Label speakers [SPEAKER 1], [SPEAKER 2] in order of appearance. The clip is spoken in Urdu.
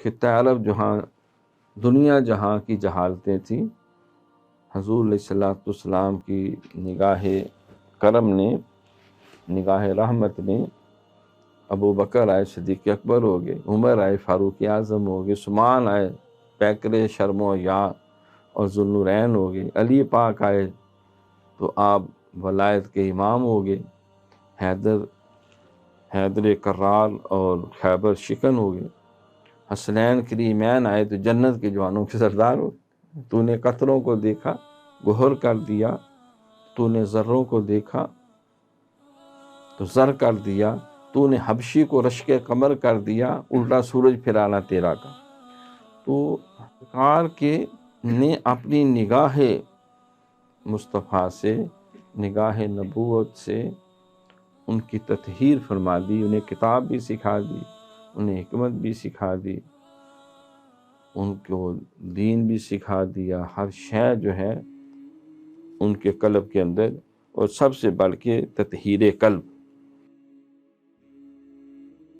[SPEAKER 1] خطہ عرب جہاں دنیا جہاں کی جہالتیں تھیں، حضور علیہ السلام کی نگاہ کرم نے، نگاہ رحمت نے، ابو بکر آئے صدیق اکبر ہو گئے، عمر آئے فاروق اعظم ہو گئے، عثمان آئے پیکر شرم و یا اور ذوالنورین ہو گئے، علی پاک آئے تو آپ ولایت کے امام ہو گئے، حیدر کرار اور خیبر شکن ہو گئے، حسنین کریمین آئے تو جنت کے جوانوں کے سردار ہو گئے۔ تو نے قطروں کو دیکھا گوہر کر دیا، تو نے ذروں کو دیکھا تو زر کر دیا، تو نے حبشی کو رشک قمر کر دیا، الٹا سورج پھرانا تیرا کا۔ تو سرکار کے نے اپنی نگاہ مصطفیٰ سے، نگاہ نبوت سے ان کی تطہیر فرما دی، انہیں کتاب بھی سکھا دی، انہیں حکمت بھی سکھا دی، ان کو دین بھی سکھا دیا، ہر شے جو ہے ان کے قلب کے اندر، اور سب سے بڑھ کے تطہیر قلب۔